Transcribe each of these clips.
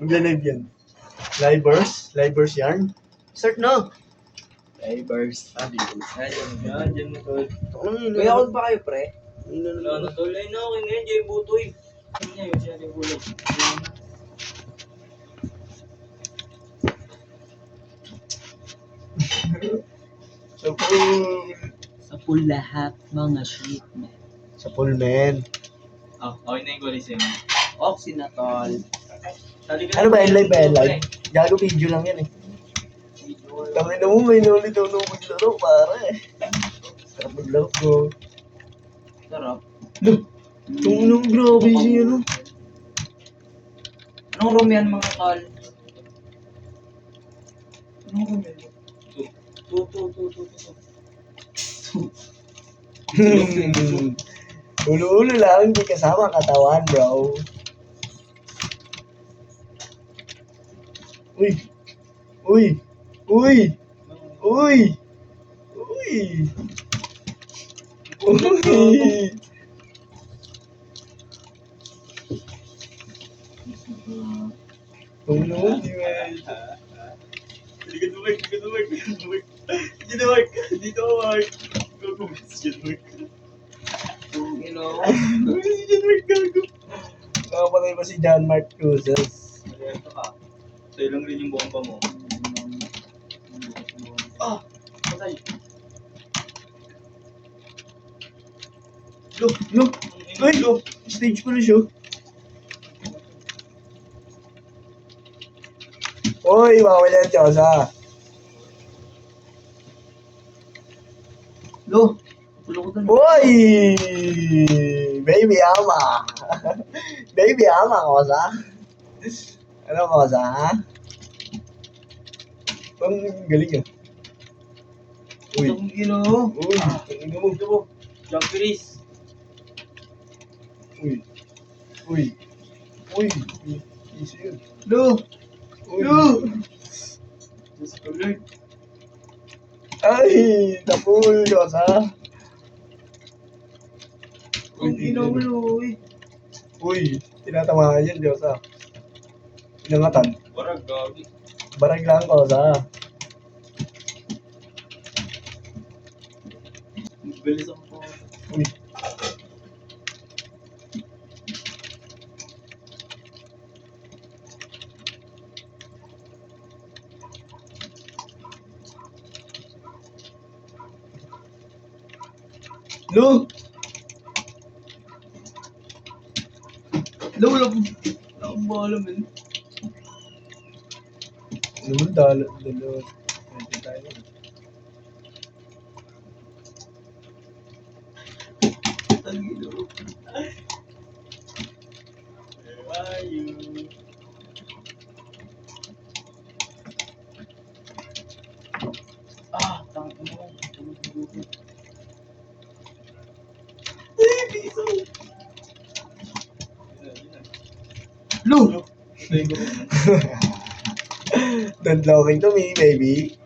Magla-live yan. Livers yarn. Start na. Divers. Yan mo tol. Kaya ako ba kayo, pre? Wala na tol. Ay na, okay ngayon, Jay Butoy. Ano niya yun, siya yung bulag. Sa pool. Sa pool lahat, mga shit, man. Sa pool, men. Oh, okay na yung Coliseum. Oxy na, tol. Ano ba yan? Live ba yan? Live? Gago video lang yan eh. Tangin na mo, may nulit daw nung maglaro, pare. Sarap maglaro ko. Sarap. Tungin na mo, grabe siya, ano? Anong room yan, mga tol? Anong room yan? Ulo-ulo lang, hindi kasama ang katawan, bro. Uy! Uy! Uy! Uy! Uy! Uy! Ulo, di ba? Hindi na work. Dito ako work. Nakapatay pa si John Mark Cruzes. Ito ka. Sa'yo lang rin yung bomba mo. Patay. No! Ay! Stage ko na siya. Uy! Bawal yan, Chosa. Lo! Tulog ko doon. Uy! Baby ama! Baby ama, Kosa? Ano, Kosa, ha? Ang galing ah. Uy! Itong ino. Uy! Ang mo. Jump freeze. Uy! Uy! Uy! Easy yun. Lo! Uy! Just alert. Ay! Tapul, Kosa! Ang ino mo, lo, eh. Uy! Tinatamaan yan, Kosa. Inangatan. Barag, gagi. Barag lang, Kosa. Bilis ako po. Uy! Lo! Lo, wala akong bahala, man. Ano mo, dalo. Hindi tayo. Ang ino. Where are you? Tangin mo. Lo! Don't talking to me, baby.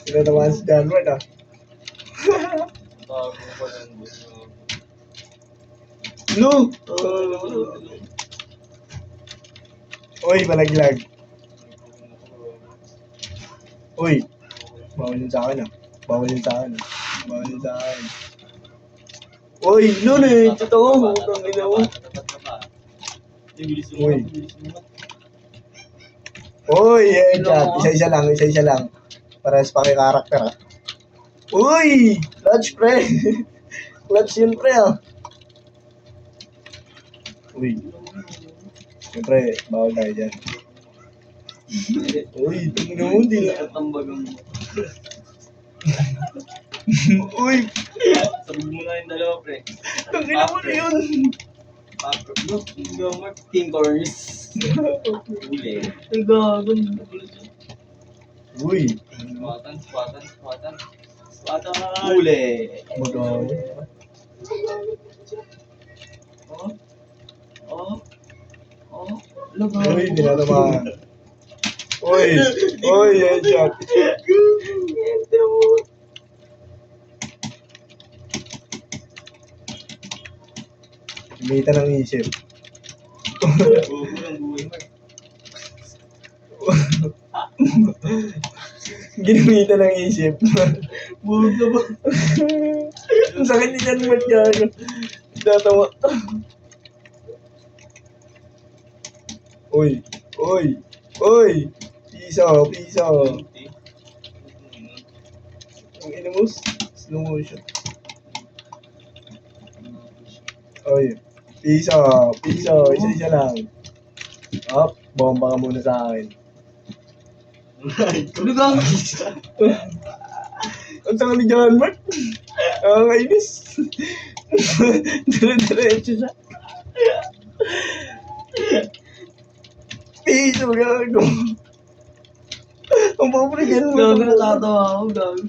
Tinatamaan si John Mark, ah. Bago pa lang din. No! Uy, malaglag. Uy, bawal yun sa akin, ah. Bawal yun sa akin, ah. Bawal yun sa akin. Uy, no, eh. Totoo. Utang ina mo. Uy. Uy, chat. Isa-isa lang. Parehas pa kay karakter, ah. Uy! Clutch, pre. Clutch yun, pre, ah. Uy. Siyempre, bawal tayo dyan. Uy, tingnan mo, hindi na. Tambagang mo. Uy, Sabi mo na yung dalawa, pre. tangina mo na yun. Look, yung King Corners. Uli. Ang gagon. Uy, Swatan. Uli. magawa. Lo, Uy, tinatamaan. Uy! Uy, headshot. Kumita ng isip. Bubo ng buhay mo. Ginamita ng isip. Bubo ka ba? Ang sakit ni Jan Matiano. Tatawa. Uy! Uy! Uy! Piso! Piso! Ang ina mo, slow motion. Uy! Piso! Piso! Isa-isa lang. Up! Bomba ka muna sa akin. Ano ka? Ang saka ni John Mark. Kainis. Dire-diretso siya. Piso, gago. Ang pobre ganun. Gago natatawa ako, gago.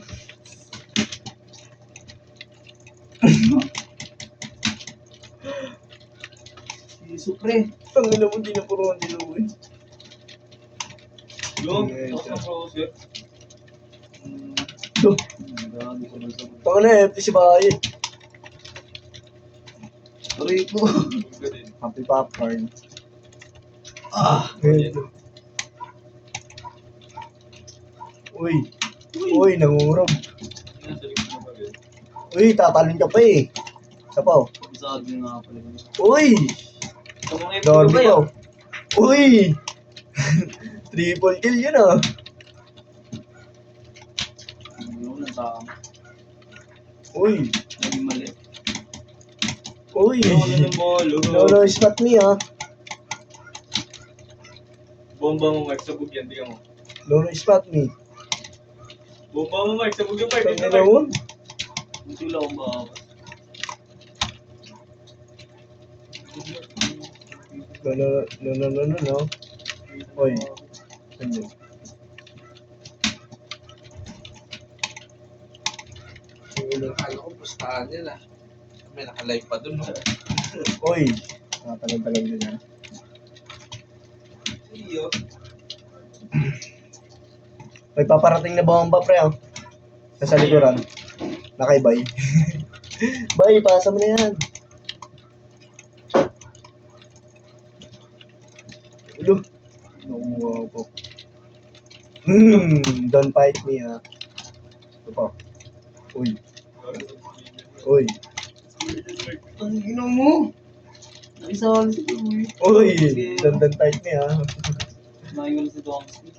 Piso pre. Ang ina mo, di na puro ang diluwi. Yung, Okay, tapos ng browser. Loh, Gago ko na sa baka na empty si Baye. Aray ko. Happy popcorn. Ah! Uy. Uy, nangungurog. Uy, tatalon ka pa eh. Isa pa oh. Sabi nga pala. Uy! Dormi ko. Uy! Triple kill yun ah. Yung natama. Uy! Naging mali. Uy! Yung ng bolo. No, spot me ah. Bomba mo, Mark, sabog yan. Tingnan mo. No, spot me. Bomba mo, Mark, sabog yung Mark. Ang ina mo? Hindi lang akong baka. No. Uy. Ano? Akala ko pustahan nila. May naka-live pa dun, no? Uy! Tagal-tagal din ah. Iyo. May paparating na bomba pre ah. Nasa likuran. Nakaibay. Bay, pasa mo na yan. Ulo. Nakuha ko. Don't fight me ha. Ito pa. Uy. Uy. Ang ino mo. Nakisawal si Uy. Uy. Don't fight me ha. Nakaiwala si Domsky.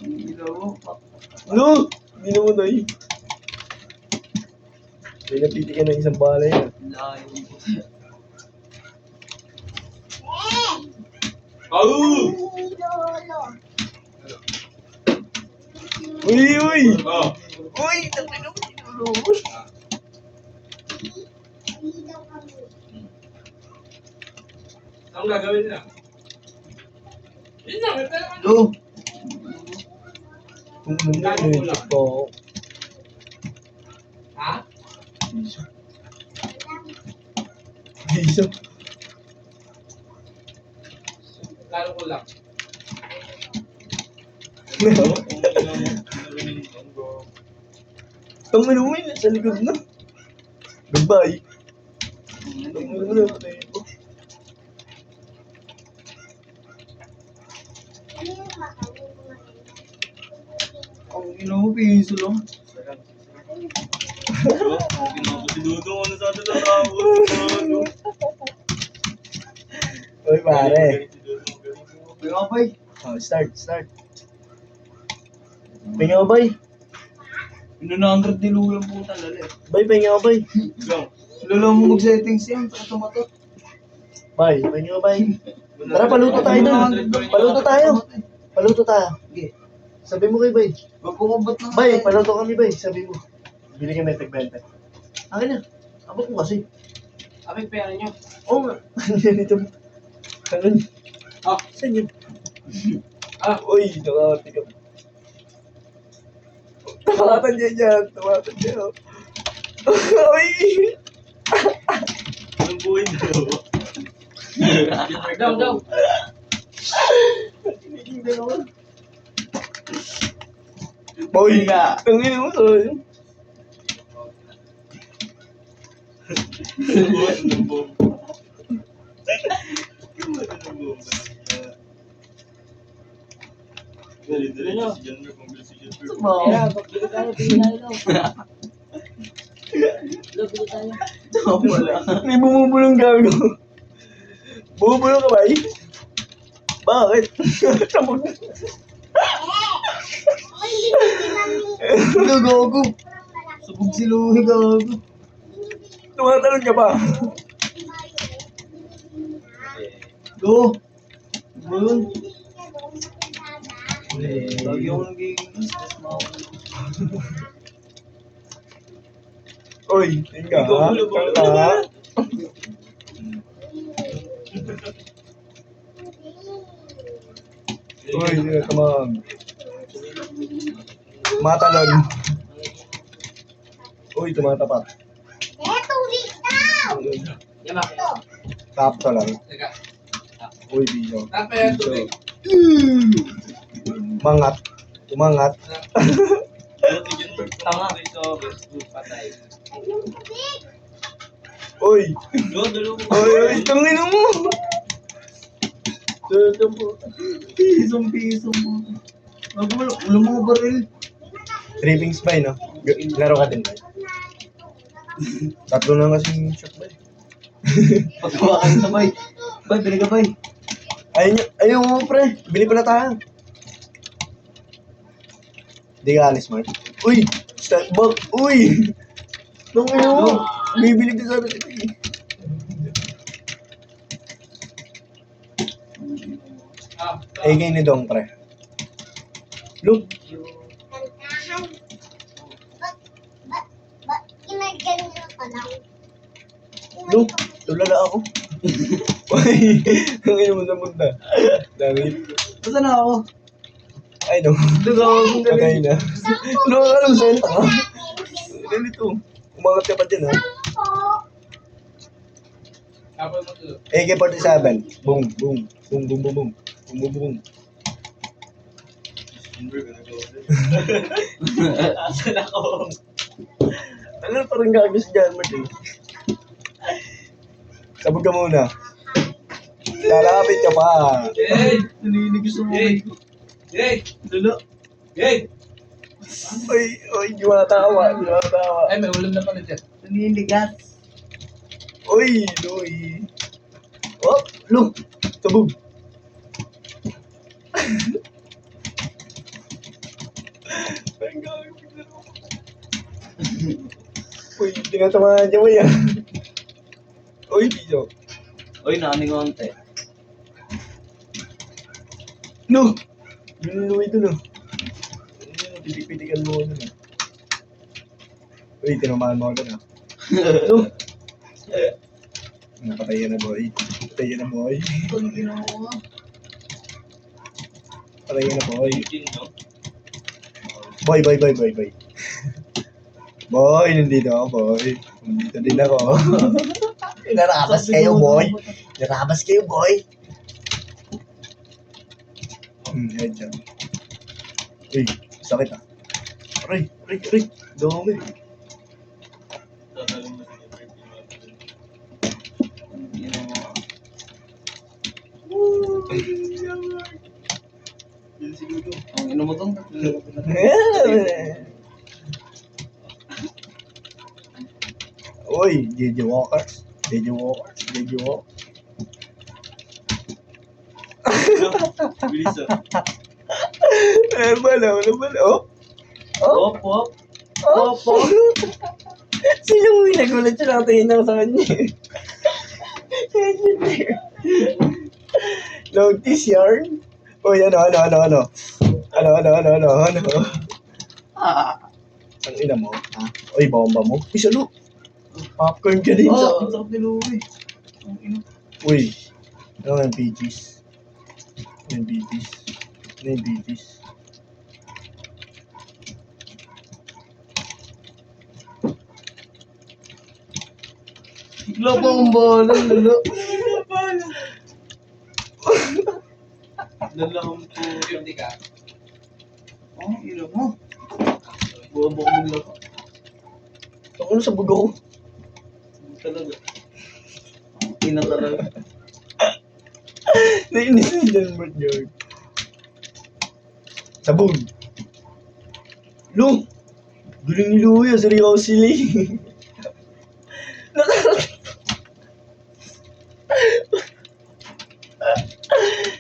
Ang ino mo. No! Hindi na mo na eh. May napiti ka ng isang balay ah. Layo mo. Au! Uy! Oh. Uy! Tapos na mo tinulungan. Anong gagawin nila? Yun lang, may pera ka. Oh! Kung ano ko. Ha? Isa. Lalo ko lang. Tangin mo yun, sa likod na. Goodbye. Tangin mo na, patayin ko. Ang ino mo, piso lang. Si Dudong, ano sa atin na tao? Uy, pare. Kaya bay. Oh, start. Pahinga ko, bay. Pinunanggrad ni Lula ang puta, lali. Bay, pahinga ko, bay. Lang. Lala mo mag-settings yan, sa automato. Bay, pahinga ko, bay. Tara, paluto tayo doon. Paluto tayo. Sige. Sabi mo kay bay. Magkukubat na. Bay, paluto kami, bay. Sabi mo. Bili kami tag-20. Akin na. Abot mo kasi. Aming pera nyo. Oo nga. Ganito. Ano? Ah. Saan yun? Ah. Uy, nakakati ka. Tawatan niya dyan. Tawatan niya. Uy! Anong buhay na? Daw. Boy nga. Tangin mo to. Kaya, pagbili tayo, bili tayo daw. Lo, bili tayo. May bumubulong gago. Bumubulong ka ba eh? Bakit? Sabog na. Gago. Sabog si Louie, gago. Tumatalon ka pa. Go. Bulong. Lagi ako nagiging stress mo. Oy, tingga. Kanta. Uy, come on. Matalon. Uy, tumatapat. Yamak. Tapto lang. Teka. Uy, biyo. Tapos yung tubig. Mangat. Umangat. Tama. Uy. Uy, tangin mo. Pisong mo. Ulo mga baril. Trippings ba no? Laro ka din ba? Tatlo na kasing shot ba? Pagkawakan sa bay. Bay, bili ka bay. Ayun mo pre. Bili pala tayo. Hindi ka alis, Mark. Uy! Start back! Uy! Nung mo! Bibili ka sa atin ito eh. AK ni Dong, pre. Look! Look! Tulala ako. Uy! Ang ino mo sa punta. Dami. Saan na ako? Ay, no. Patay na. Ano ka alam sa'yo? Tanga. Ganito. Umangat ka pa dyan, ha? Tapos mo ito. AK-47. Boom, boom. Boom, boom, boom, boom. Boom, boom, boom. Asan ako? Ano parang gagawin si John Martin? Sabog ka muna. Lalapit ka pa. Yay! Naninig sa Yay! mga. Yay! Lalo. Yay! Uy, di matawa. Ay, may ulam na pala dyan. Naninigas. Uy, Louie. Oh, look. Sabog. Ang gagawin na ako. Uy, tinatamaan niya mo yan. Uy, Pijo. Uy, nakaning konti. No! Yun Louie dun, oh. Pitik-pitikan mo dun, oh. Uy, tinamaan mo dun, ah. No! Napatay yan na, boy. Patay yan na, boy. Ano ginawa? Patay yan na, boy. Boy. Boy, nandito ako, boy. Nandito din ako. Narabas kayo, boy. Narabas kayo, boy. Headshot. Uy, sakit ah. Aray. Dami. Ang ino mo tong? Uy, JJ Walker. Bilis ah. Ano ba? Oh? Op. Sino mo yung nagulat siya nakatingin lang sa kanya? Notice yarn? Uy, ano? Ang ina mo? Ha? Uy, bomba mo? Uy, salo. Popcorn ka din sa... Ang sarap ni Louie. Ang ino. Uy, ano yung BGs? Ano yung BGs? Lalo pa ang bola, lalo. yan. Lalakang po. 50 ka. Oh, ilo mo. Buwabok mo lang. Ang ano sa bugo ko? Talaga. Ina talaga. Nainis na dyan, Bert George. Sabog. Lu! Guling ni Luya, seriously.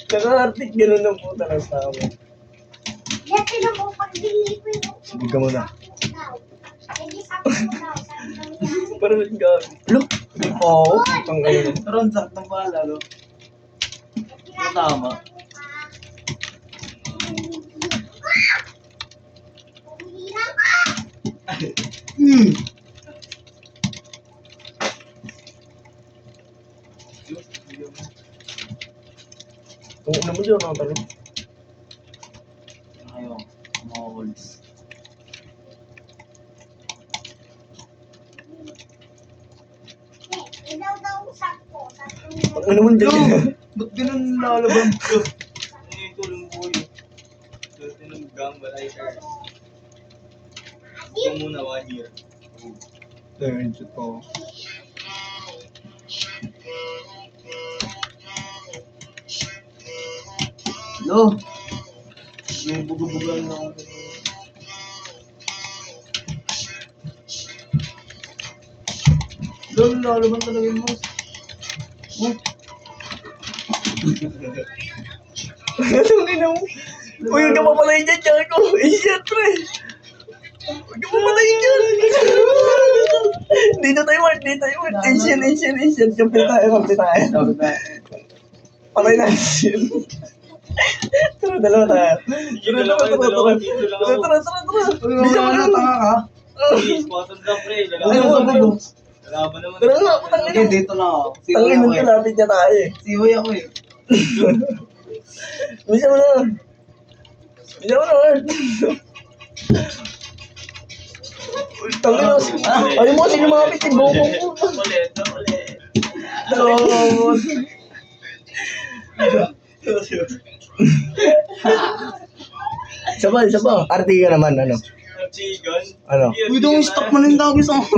Naka-artic ganun ng puta ng tao. Yan, mo pagbili ko yung... Sabog ka muna. Hindi sabi mo daw, sabi mo niya. Parang nag-gabi. Lu! Oo, putang ano. Ron, saktong pala, no? Tama. Kung ano mo dyan, ang tanong. Ayaw, mga walls. Ilaw daw sakto. Ang ano mo dyan. Ba't ganun lalaban ko? Ano yung tulong ko yun? Dati ng gamba lighter. Ito muna 1 year. Ayun, shit po. No! May bugo-bugan na ako. Doon, lalaban talaga yung mouse. Oh! Ang ina mo. Uy, huwag ka papalay dyan, tiyan ko. Eh, syempre. Huwag ka papalay dyan. Dito tayo, Mark. Dito tayo, Mark. Asian. Kampi tayo. Patay na Asian. Tara, dalawa tayo. Tara. Bisa mo na. tanga ka? Oh. Squatted lang, pre. Ano sa bugo? Lalaban naman. Tara nga, putang ina. Okay, dito lang ako. Tangin mo kalapit niya tayo eh. Siway ako eh. Bisa mo na. Mark. Uy, tangin na. Ayaw mo kasi lumapit yung buko ko. Ulit. Dalawang Isa pa. Arte ka naman, ano? Chicken. Ano? Uy, don't stop mo nang dagis ako.